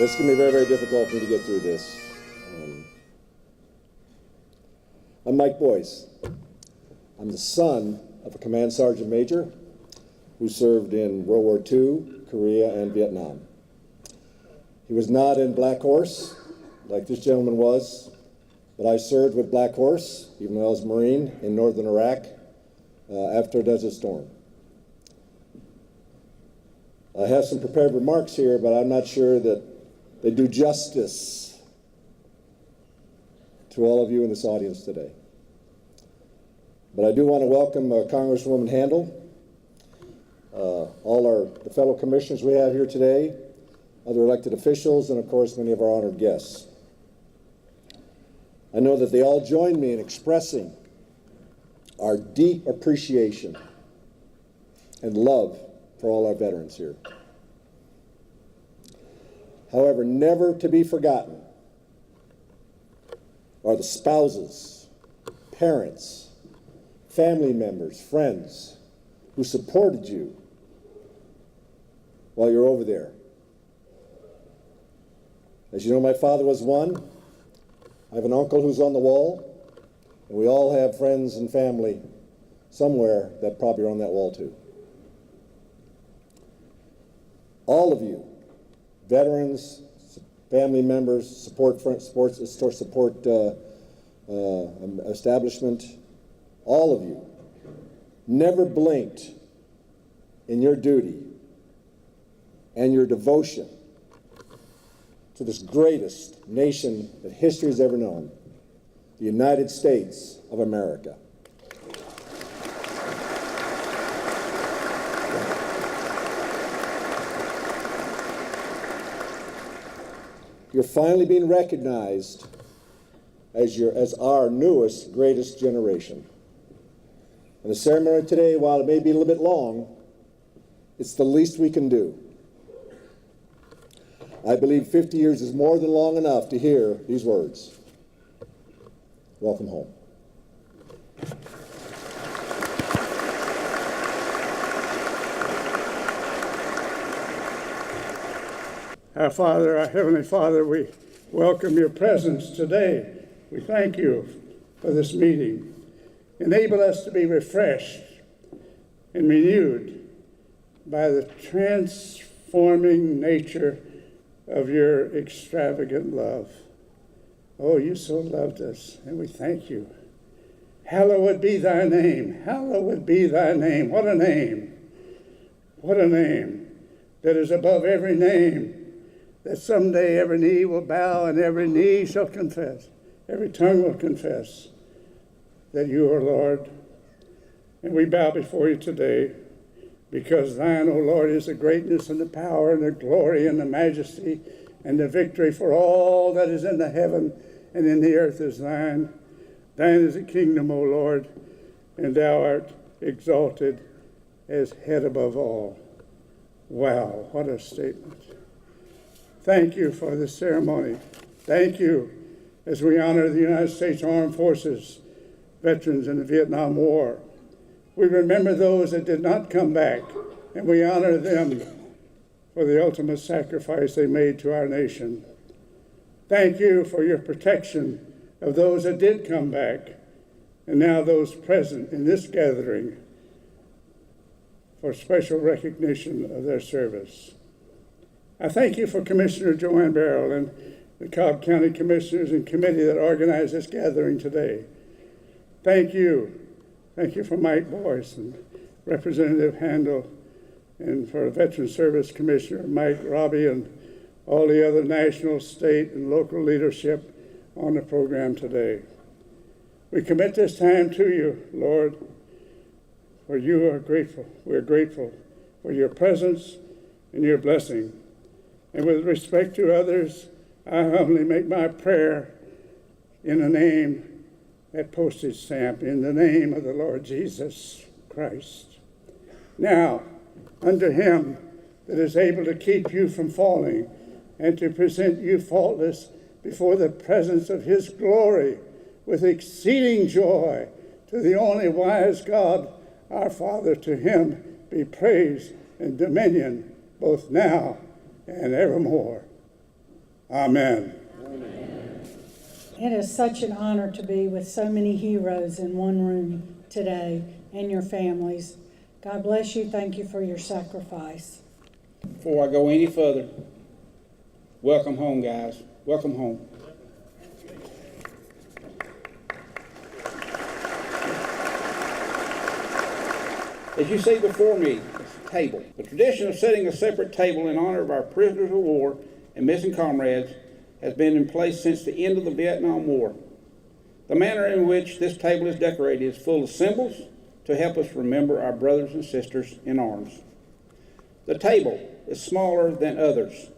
It's going to be very, very difficult for me to get through this. I'm Mike Boyce. I'm the son of a command sergeant major who served in World War II, Korea, and Vietnam. He was not in Black Horse like this gentleman was, but I served with Black Horse, even though I was a Marine, in northern Iraq after Desert Storm. I have some prepared remarks here, but I'm not sure that they do justice to all of you in this audience today. But I do want to welcome Congresswoman Handel, all the fellow commissioners we have here today, other elected officials, and of course many of our honored guests. I know that they all join me in expressing our deep appreciation and love for all our veterans here. However, never to be forgotten are the spouses, parents, family members, friends who supported you while you're over there. As you know, my father was one. I have an uncle who's on the wall, and we all have friends and family somewhere that probably are on that wall too. All of you, veterans, family members, support establishment, all of you never blinked in your duty and your devotion to this greatest nation that history has ever known, the United States of America. You're finally being recognized as our newest, greatest generation. And the ceremony today, while it may be a little bit long, it's the least we can do. I believe 50 years is more than long enough to hear these words. Welcome home. Our Father, our Heavenly Father, we welcome your presence today. We thank you for this meeting. Enable us to be refreshed and renewed by the transforming nature of your extravagant love. Oh, you so loved us, and we thank you. Hallowed be thy name. Hallowed be thy name. What a name. What a name that is above every name, that someday every knee will bow and every knee shall confess, every tongue will confess that you are Lord. And we bow before you today because thine, O Lord, is the greatness and the power and the glory and the majesty and the victory, for all that is in the heaven and in the earth is thine. Thine is the kingdom, O Lord, and thou art exalted as head above all. Wow, what a statement. Thank you for this ceremony. Thank you as we honor the United States Armed Forces veterans in the Vietnam War. We remember those that did not come back, and we honor them for the ultimate sacrifice they made to our nation. Thank you for your protection of those that did come back, and now those present in this gathering for special recognition of their service. I thank you for Commissioner Joanne Barrow and the Cobb County Commissioners and Committee that organized this gathering today. Thank you. Thank you for Mike Boyce and Representative Handel, and for Veteran Service Commissioner Mike Robbie and all the other national, state, and local leadership on the program today. We commit this time to you, Lord, for you are grateful. We're grateful for your presence and your blessing. And with respect to others, I humbly make my prayer in the name, that postage stamp, in the name of the Lord Jesus Christ. Now, unto him that is able to keep you from falling and to present you faultless before the presence of his glory with exceeding joy, to the only wise God, our Father, to him be praise and dominion both now and evermore. Amen. It is such an honor to be with so many heroes in one room today and your families. God bless you. Thank you for your sacrifice. Before I go any further, welcome home, guys. Welcome home. As you see before me, it's a table. The tradition of setting a separate table in honor of our prisoners of war and missing comrades has been in place since the end of the Vietnam War. The manner in which this table is decorated is full of symbols to help us remember our brothers and sisters in arms. The table is smaller than others,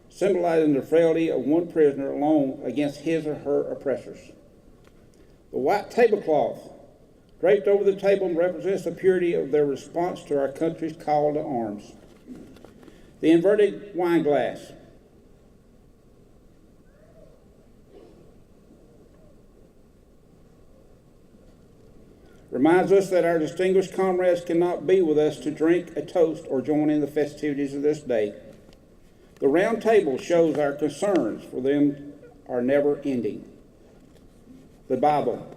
symbolizing the frailty of one prisoner alone against his or her oppressors. The white tablecloth draped over the table represents the purity of their response to our country's call to arms. The inverted wine glass reminds us that our distinguished comrades cannot be with us to drink a toast or join in the festivities of this day. The round table shows our concerns for them are never ending. The Bible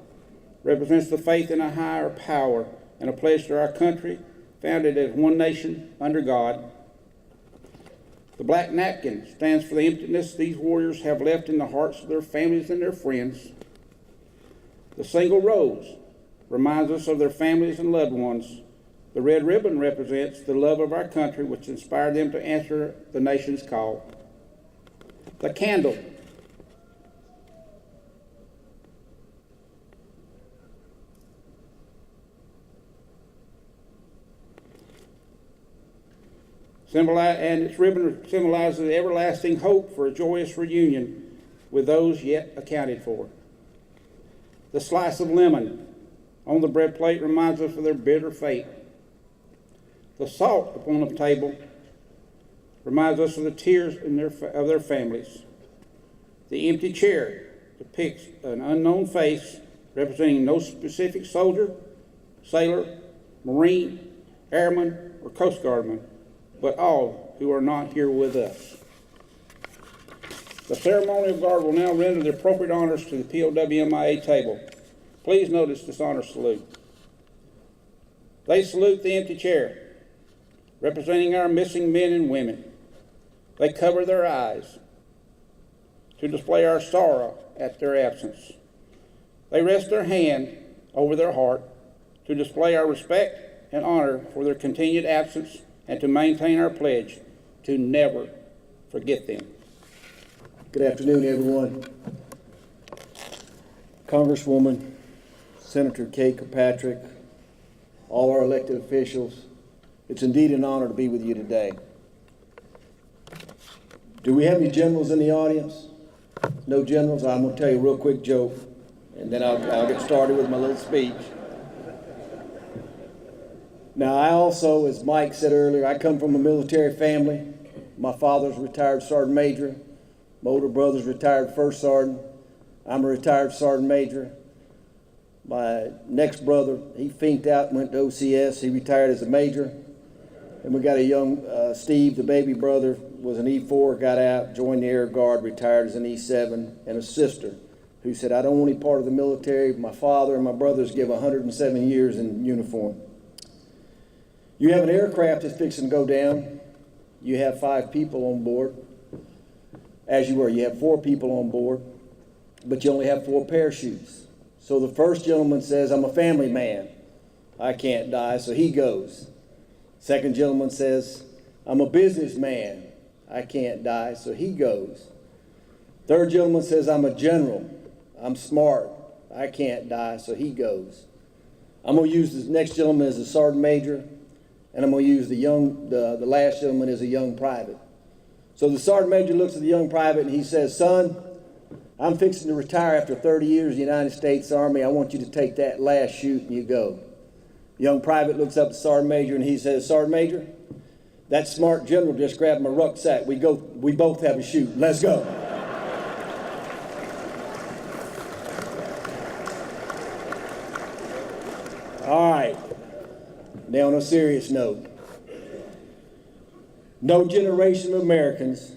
represents the faith in a higher power and a pledge to our country, founded as one nation under God. The black napkin stands for the emptiness these warriors have left in the hearts of their families and their friends. The single rose reminds us of their families and loved ones. The red ribbon represents the love of our country, which inspired them to answer the nation's call. The candle and its ribbon symbolizes the everlasting hope for a joyous reunion with those yet accounted for. The slice of lemon on the bread plate reminds us of their bitter fate. The salt upon the table reminds us of the tears of their families. The empty chair depicts an unknown face representing no specific soldier, sailor, Marine, airman, or Coast Guardman, but all who are not here with us. The ceremonial guard will now render the appropriate honors to the POWMIA table. Please notice this honor salute. They salute the empty chair, representing our missing men and women. They cover their eyes to display our sorrow at their absence. They rest their hand over their heart to display our respect and honor for their continued absence and to maintain our pledge to never forget them. Good afternoon, everyone. Congresswoman, Senator Kay Kirkpatrick, all our elected officials, it's indeed an honor to be with you today. Do we have any generals in the audience? No generals? I'm going to tell you a real quick joke, and then I'll get started with my little speech. Now, I also, as Mike said earlier, I come from a military family. My father's a retired sergeant major. My older brother's retired first sergeant. I'm a retired sergeant major. My next brother, he finked out and went to OCS. He retired as a major. And we got a young Steve, the baby brother, was an E4, got out, joined the Air Guard, retired as an E7, and a sister who said, I don't want any part of the military. My father and my brothers give 107 years in uniform. You have an aircraft that's fixing to go down. You have 5 people on board. As you were, you have 4 people on board, but you only have 4 parachutes. So the first gentleman says, I'm a family man. I can't die, so he goes. Second gentleman says, I'm a businessman. I can't die, so he goes. Third gentleman says, I'm a general. I'm smart. I can't die, so he goes. I'm going to use this next gentleman as a sergeant major, and I'm going to use the last gentleman as a young private. So the sergeant major looks at the young private and he says, son, I'm fixing to retire after 30 years in the United States Army. I want you to take that last chute and you go. The young private looks up at the sergeant major and he says, Sergeant Major, that smart general just grabbed my rucksack. We both have a chute. Let's go. All right. Now on a serious note, no generation of Americans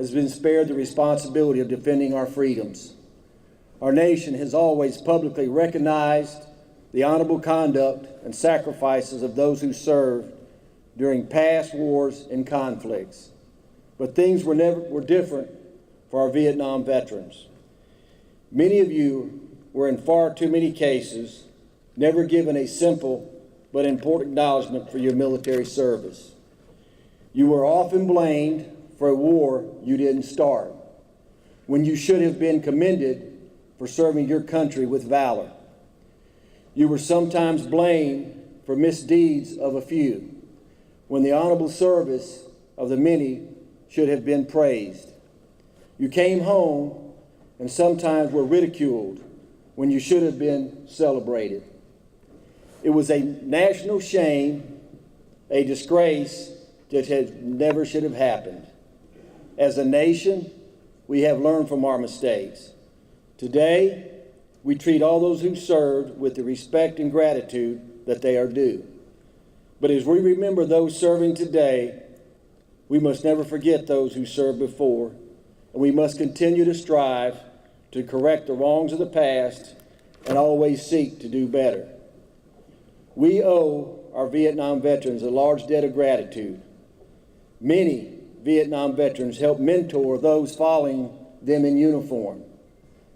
has been spared the responsibility of defending our freedoms. Our nation has always publicly recognized the honorable conduct and sacrifices of those who served during past wars and conflicts. But things were different for our Vietnam veterans. Many of you were in far too many cases never given a simple but important acknowledgement for your military service. You were often blamed for a war you didn't start, when you should have been commended for serving your country with valor. You were sometimes blamed for misdeeds of a few, when the honorable service of the many should have been praised. You came home and sometimes were ridiculed when you should have been celebrated. It was a national shame, a disgrace that never should have happened. As a nation, we have learned from our mistakes. Today, we treat all those who served with the respect and gratitude that they are due. But as we remember those serving today, we must never forget those who served before, and we must continue to strive to correct the wrongs of the past and always seek to do better. We owe our Vietnam veterans a large debt of gratitude. Many Vietnam veterans helped mentor those following them in uniform.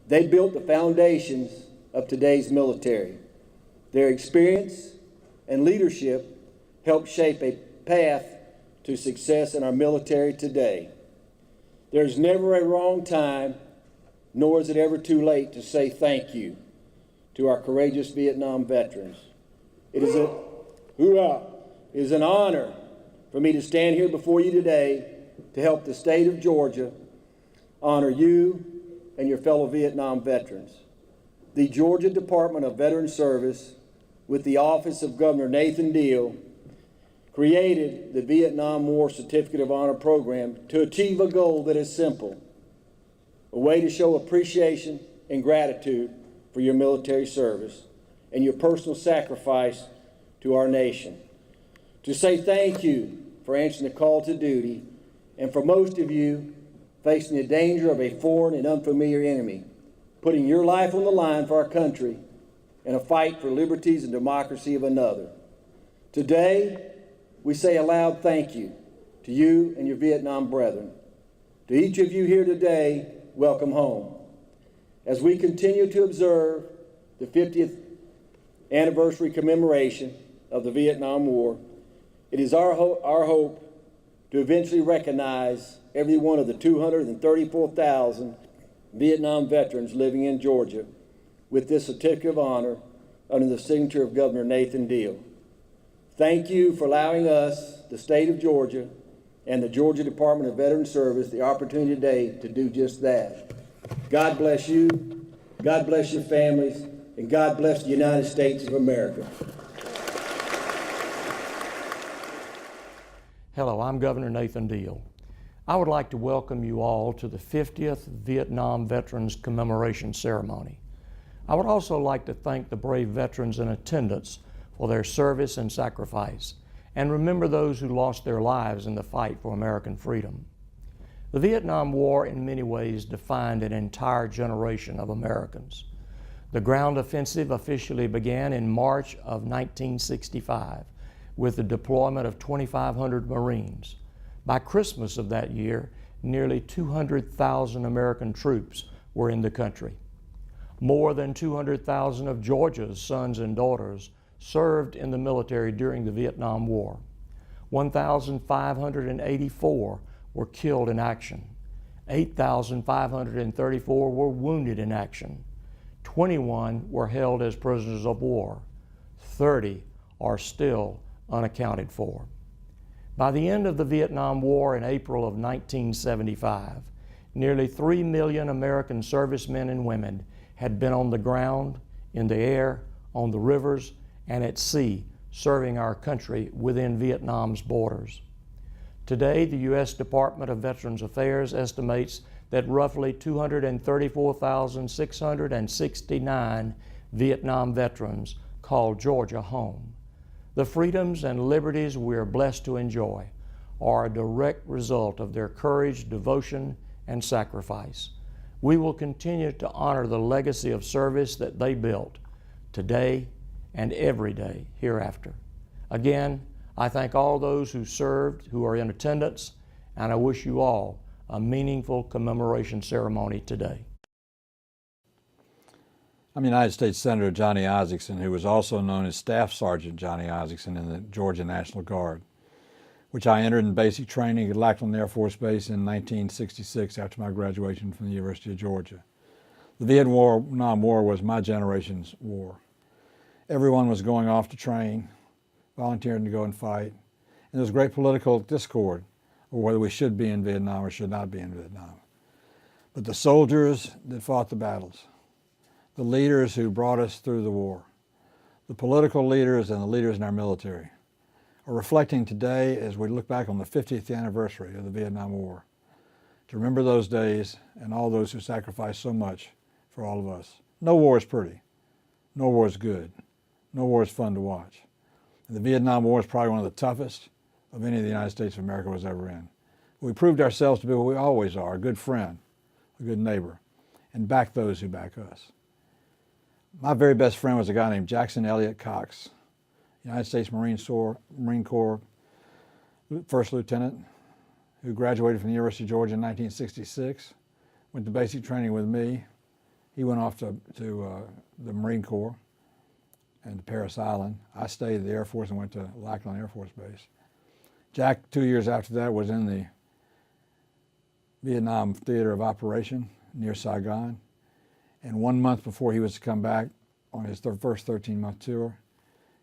They built the foundations of today's military. Their experience and leadership helped shape a path to success in our military today. There's never a wrong time, nor is it ever too late to say thank you to our courageous Vietnam veterans. It is an honor for me to stand here before you today to help the state of Georgia honor you and your fellow Vietnam veterans. The Georgia Department of Veterans Service, with the Office of Governor Nathan Deal, created the Vietnam War Certificate of Honor program to achieve a goal that is simple, a way to show appreciation and gratitude for your military service and your personal sacrifice to our nation. To say thank you for answering the call to duty, and for most of you, facing the danger of a foreign and unfamiliar enemy, putting your life on the line for our country in a fight for liberties and democracy of another. Today, we say a loud thank you to you and your Vietnam brethren. To each of you here today, welcome home. As we continue to observe the 50th anniversary commemoration of the Vietnam War, it is our hope to eventually recognize every one of the 234,000 Vietnam veterans living in Georgia with this certificate of honor under the signature of Governor Nathan Deal. Thank you for allowing us, the state of Georgia, and the Georgia Department of Veterans Service the opportunity today to do just that. God bless you, God bless your families, and God bless the United States of America. Hello, I'm Governor Nathan Deal. I would like to welcome you all to the 50th Vietnam Veterans Commemoration Ceremony. I would also like to thank the brave veterans in attendance for their service and sacrifice, and remember those who lost their lives in the fight for American freedom. The Vietnam War in many ways defined an entire generation of Americans. The ground offensive officially began in March of 1965 with the deployment of 2,500 Marines. By Christmas of that year, nearly 200,000 American troops were in the country. More than 200,000 of Georgia's sons and daughters served in the military during the Vietnam War. 1,584 were killed in action. 8,534 were wounded in action. 21 were held as prisoners of war. 30 are still unaccounted for. By the end of the Vietnam War in April of 1975, nearly 3 million American servicemen and women had been on the ground, in the air, on the rivers, and at sea, serving our country within Vietnam's borders. Today, the U.S. Department of Veterans Affairs estimates that roughly 234,669 Vietnam veterans call Georgia home. The freedoms and liberties we are blessed to enjoy are a direct result of their courage, devotion, and sacrifice. We will continue to honor the legacy of service that they built today and every day hereafter. Again, I thank all those who served, who are in attendance, and I wish you all a meaningful commemoration ceremony today. I'm United States Senator Johnny Isakson, who was also known as Staff Sergeant Johnny Isakson in the Georgia National Guard, which I entered in basic training at Lackland Air Force Base in 1966 after my graduation from the University of Georgia. The Vietnam War was my generation's war. Everyone was going off to train, volunteering to go and fight, and there was great political discord over whether we should be in Vietnam or should not be in Vietnam. But the soldiers that fought the battles, the leaders who brought us through the war, the political leaders and the leaders in our military, are reflecting today as we look back on the 50th anniversary of the Vietnam War, to remember those days and all those who sacrificed so much for all of us. No war is pretty. No war is good. No war is fun to watch. And the Vietnam War is probably one of the toughest of any the United States of America was ever in. We proved ourselves to be what we always are, a good friend, a good neighbor, and back those who back us. My very best friend was a guy named Jackson Elliott Cox, United States Marine Corps First Lieutenant, who graduated from the University of Georgia in 1966, went to basic training with me. He went off to the Marine Corps and to Parris Island. I stayed at the Air Force and went to Lackland Air Force Base. Jack, 2 years after that, was in the Vietnam Theater of Operation near Saigon. And 1 month before he was to come back on his first 13-month tour,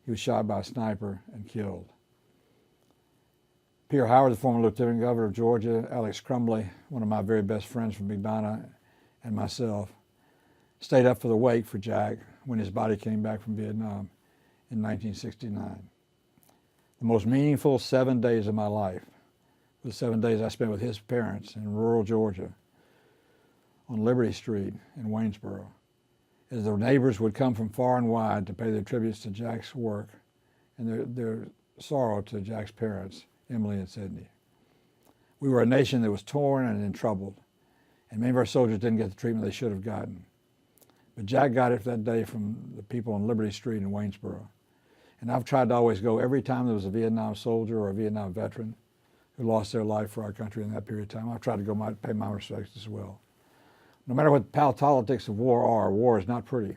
he was shot by a sniper and killed. Pierre Howard, the former Lieutenant Governor of Georgia, Alex Crumbley, one of my very best friends from Big Donna, and myself, stayed up for the wake for Jack when his body came back from Vietnam in 1969. The most meaningful 7 days of my life were the 7 days I spent with his parents in rural Georgia on Liberty Street in Waynesboro, as their neighbors would come from far and wide to pay their tributes to Jack's work and their sorrow to Jack's parents, Emily and Sydney. We were a nation that was torn and in trouble, and many of our soldiers didn't get the treatment they should have gotten. But Jack got it that day from the people on Liberty Street in Waynesboro. And I've tried to always go every time there was a Vietnam soldier or a Vietnam veteran who lost their life for our country in that period of time. I've tried to go pay my respects as well. No matter what the politics of war is not pretty.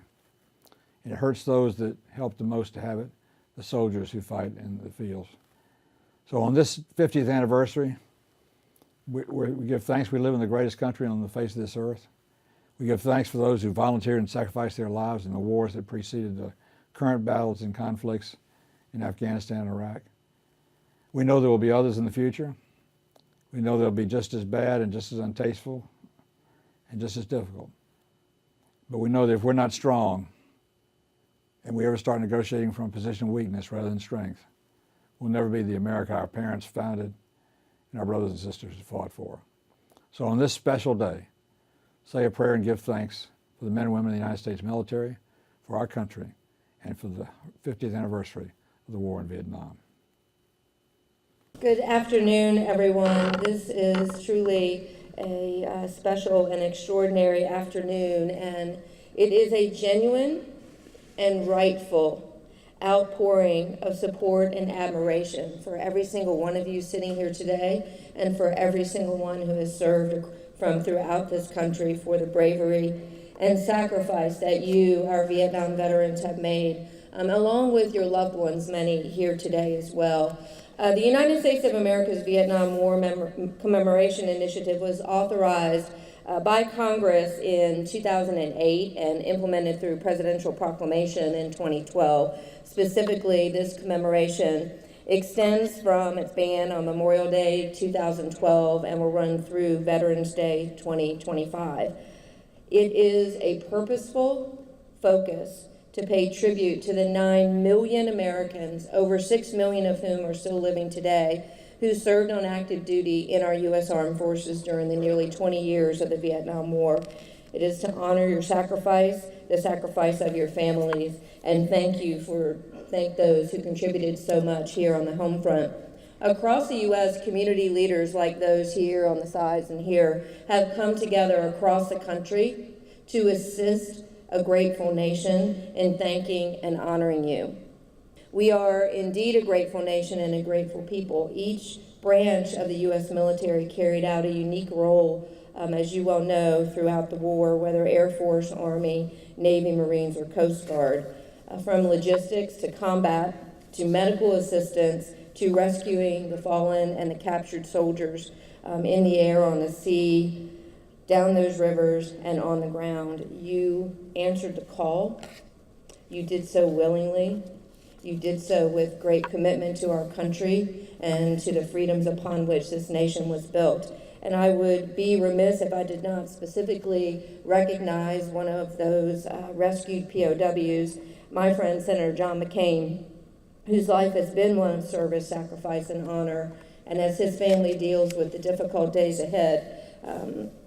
And it hurts those that help the most to have it, the soldiers who fight in the fields. So on this 50th anniversary, we give thanks we live in the greatest country on the face of this earth. We give thanks for those who volunteered and sacrificed their lives in the wars that preceded the current battles and conflicts in Afghanistan and Iraq. We know there will be others in the future. We know they'll be just as bad and just as untasteful and just as difficult. But we know that if we're not strong and we ever start negotiating from a position of weakness rather than strength, we'll never be the America our parents founded and our brothers and sisters fought for. So on this special day, say a prayer and give thanks for the men and women of the United States military, for our country, and for the 50th anniversary of the war in Vietnam. Good afternoon, everyone. This is truly a special and extraordinary afternoon, and it is a genuine and rightful outpouring of support and admiration for every single one of you sitting here today and for every single one who has served from throughout this country for the bravery and sacrifice that you, our Vietnam veterans, have made, along with your loved ones, many here today as well. The United States of America's Vietnam War Commemoration Initiative was authorized by Congress in 2008 and implemented through presidential proclamation in 2012. Specifically, this commemoration extends from its ban on Memorial Day 2012 and will run through Veterans Day 2025. It is a purposeful focus to pay tribute to the 9 million Americans, over 6 million of whom are still living today, who served on active duty in our U.S. Armed Forces during the nearly 20 years of the Vietnam War. It is to honor your sacrifice, the sacrifice of your families, and thank those who contributed so much here on the home front. Across the U.S., community leaders like those here on the sides and here have come together across the country to assist a grateful nation in thanking and honoring you. We are indeed a grateful nation and a grateful people. Each branch of the U.S. military carried out a unique role, as you well know, throughout the war, whether Air Force, Army, Navy, Marines, or Coast Guard, from logistics to combat to medical assistance to rescuing the fallen and the captured soldiers in the air, on the sea, down those rivers, and on the ground. You answered the call. You did so willingly. You did so with great commitment to our country and to the freedoms upon which this nation was built. And I would be remiss if I did not specifically recognize one of those rescued POWs, my friend Senator John McCain, whose life has been one of service, sacrifice, and honor. And as his family deals with the difficult days ahead,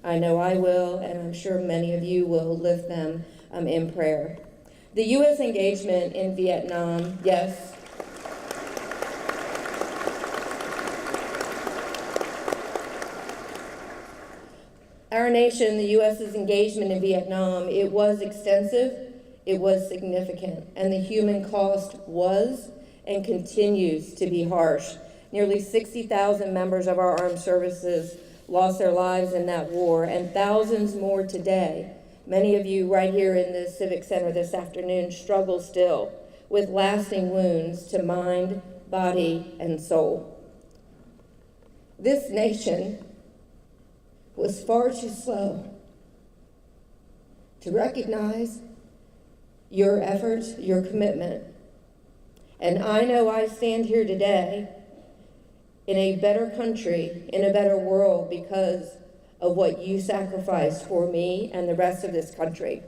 I know I will, and I'm sure many of you will lift them in prayer. The U.S. engagement in Vietnam, yes, our nation, the U.S.'s engagement in Vietnam, it was extensive, it was significant, and the human cost was and continues to be harsh. Nearly 60,000 members of our armed services lost their lives in that war, and thousands more today. Many of you right here in the Civic Center this afternoon struggle still with lasting wounds to mind, body, and soul. This nation was far too slow to recognize your efforts, your commitment. And I know I stand here today in a better country, in a better world, because of what you sacrificed for me and the rest of this country.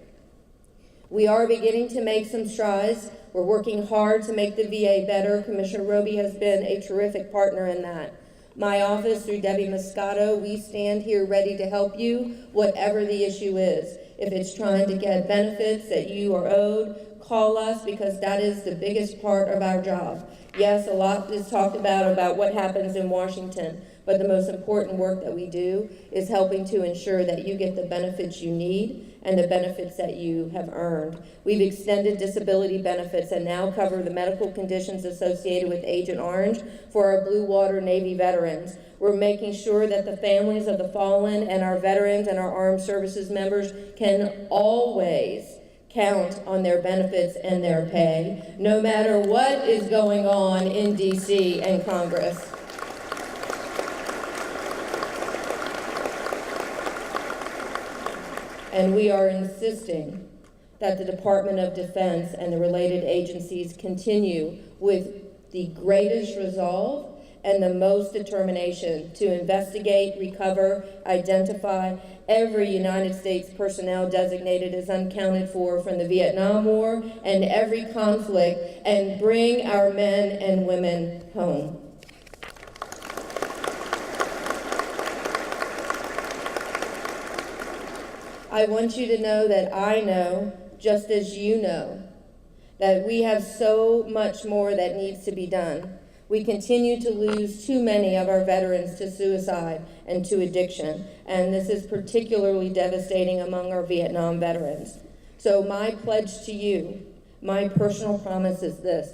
We are beginning to make some strides. We're working hard to make the VA better. Commissioner Roby has been a terrific partner in that. My office, through Debbie Moscato, we stand here ready to help you, whatever the issue is. If it's trying to get benefits that you are owed, call us, because that is the biggest part of our job. Yes, a lot is talked about what happens in Washington, but the most important work that we do is helping to ensure that you get the benefits you need and the benefits that you have earned. We've extended disability benefits and now cover the medical conditions associated with Agent Orange for our Blue Water Navy veterans. We're making sure that the families of the fallen and our veterans and our armed services members can always count on their benefits and their pay, no matter what is going on in DC and Congress. And we are insisting that the Department of Defense and the related agencies continue with the greatest resolve and the most determination to investigate, recover, identify every United States personnel designated as unaccounted for from the Vietnam War and every conflict, and bring our men and women home. I want you to know that I know, just as you know, that we have so much more that needs to be done. We continue to lose too many of our veterans to suicide and to addiction, and this is particularly devastating among our Vietnam veterans. So my pledge to you, my personal promise is this: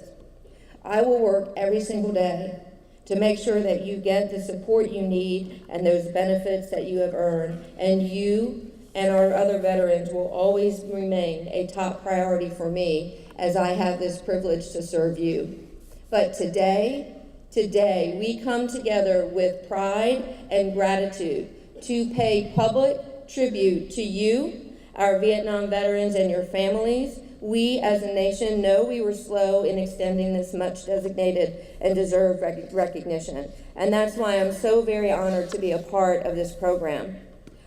I will work every single day to make sure that you get the support you need and those benefits that you have earned, and you and our other veterans will always remain a top priority for me as I have this privilege to serve you. But today, we come together with pride and gratitude to pay public tribute to you, our Vietnam veterans, and your families. We as a nation know we were slow in extending this much designated and deserved recognition. And that's why I'm so very honored to be a part of this program.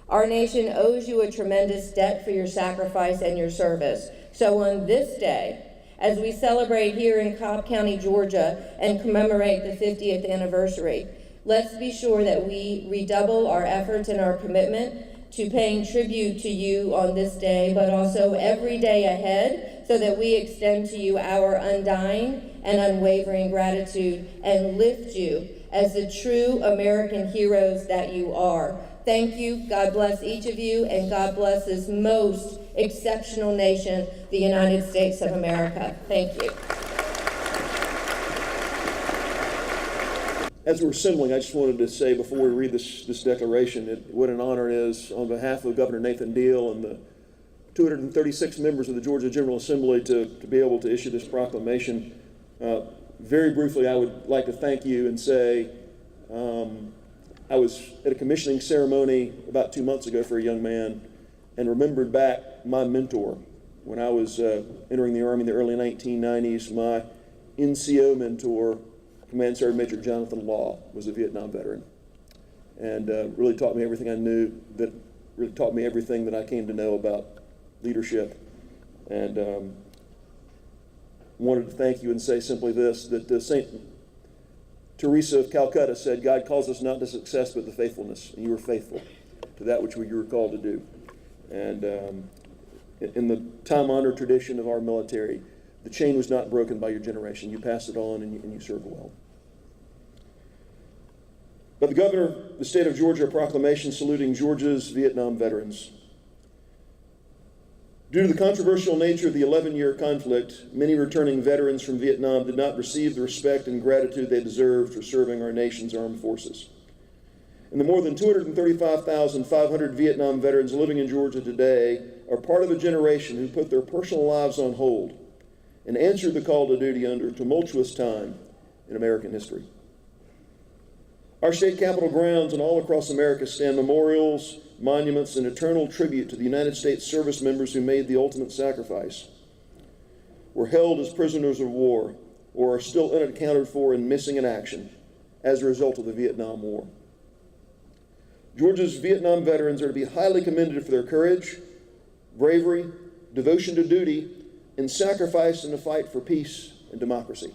Our nation owes you a tremendous debt for your sacrifice and your service. So on this day, as we celebrate here in Cobb County, Georgia, and commemorate the 50th anniversary, let's be sure that we redouble our efforts and our commitment to paying tribute to you on this day, but also every day ahead, so that we extend to you our undying and unwavering gratitude and lift you as the true American heroes that you are. Thank you. God bless each of you, and God bless this most exceptional nation, the United States of America. Thank you. As we're assembling, I just wanted to say before we read this declaration, what an honor it is on behalf of Governor Nathan Deal and the 236 members of the Georgia General Assembly to be able to issue this proclamation. Very briefly, I would like to thank you and say I was at a commissioning ceremony about 2 months ago for a young man and remembered back my mentor when I was entering the Army in the early 1990s. My NCO mentor, Command Sergeant Major Jonathan Law, was a Vietnam veteran, and really taught me everything I knew, really taught me everything that I came to know about leadership. And wanted to thank you and say simply this, that St. Teresa of Calcutta said, God calls us not to success but to faithfulness, and you were faithful to that which you were called to do. And in the time-honored tradition of our military, the chain was not broken by your generation. You passed it on, and you served well. But the governor of the state of Georgia, a proclamation saluting Georgia's Vietnam veterans. Due to the controversial nature of the 11-year conflict, many returning veterans from Vietnam did not receive the respect and gratitude they deserved for serving our nation's armed forces. And the more than 235,500 Vietnam veterans living in Georgia today are part of a generation who put their personal lives on hold and answered the call to duty under a tumultuous time in American history. Our state capitol grounds and all across America stand memorials, monuments, and eternal tribute to the United States service members who made the ultimate sacrifice, were held as prisoners of war, or are still unaccounted for and missing in action as a result of the Vietnam War. Georgia's Vietnam veterans are to be highly commended for their courage, bravery, devotion to duty, and sacrifice in the fight for peace and democracy.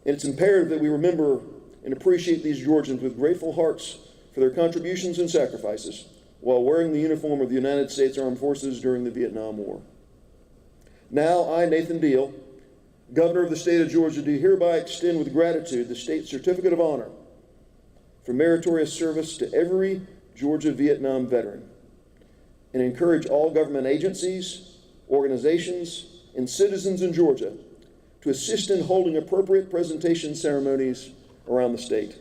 And it's imperative that we remember and appreciate these Georgians with grateful hearts for their contributions and sacrifices while wearing the uniform of the United States Armed Forces during the Vietnam War. Now, I, Nathan Deal, Governor of the state of Georgia, do hereby extend with gratitude the state certificate of honor for meritorious service to every Georgia Vietnam veteran, and encourage all government agencies, organizations, and citizens in Georgia to assist in holding appropriate presentation ceremonies around the state.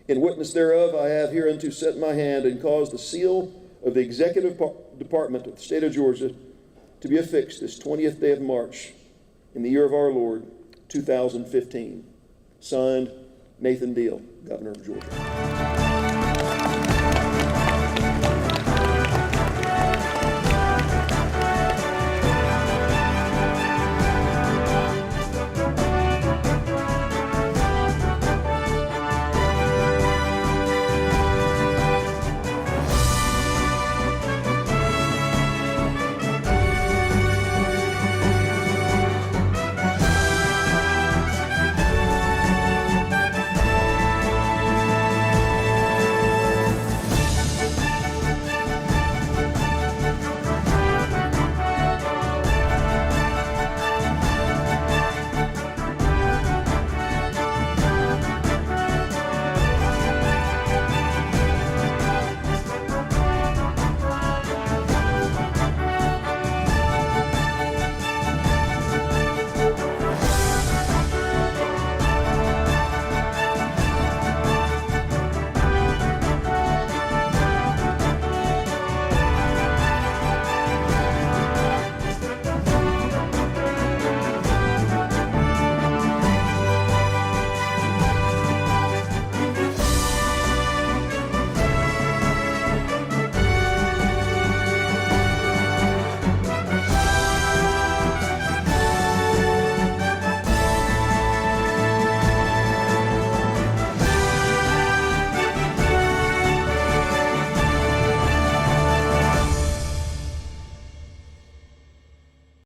In witness thereof, I have hereunto set my hand and caused the seal of the Executive Department of the state of Georgia to be affixed this 20th day of March in the year of our Lord, 2015. Signed, Nathan Deal, Governor of Georgia.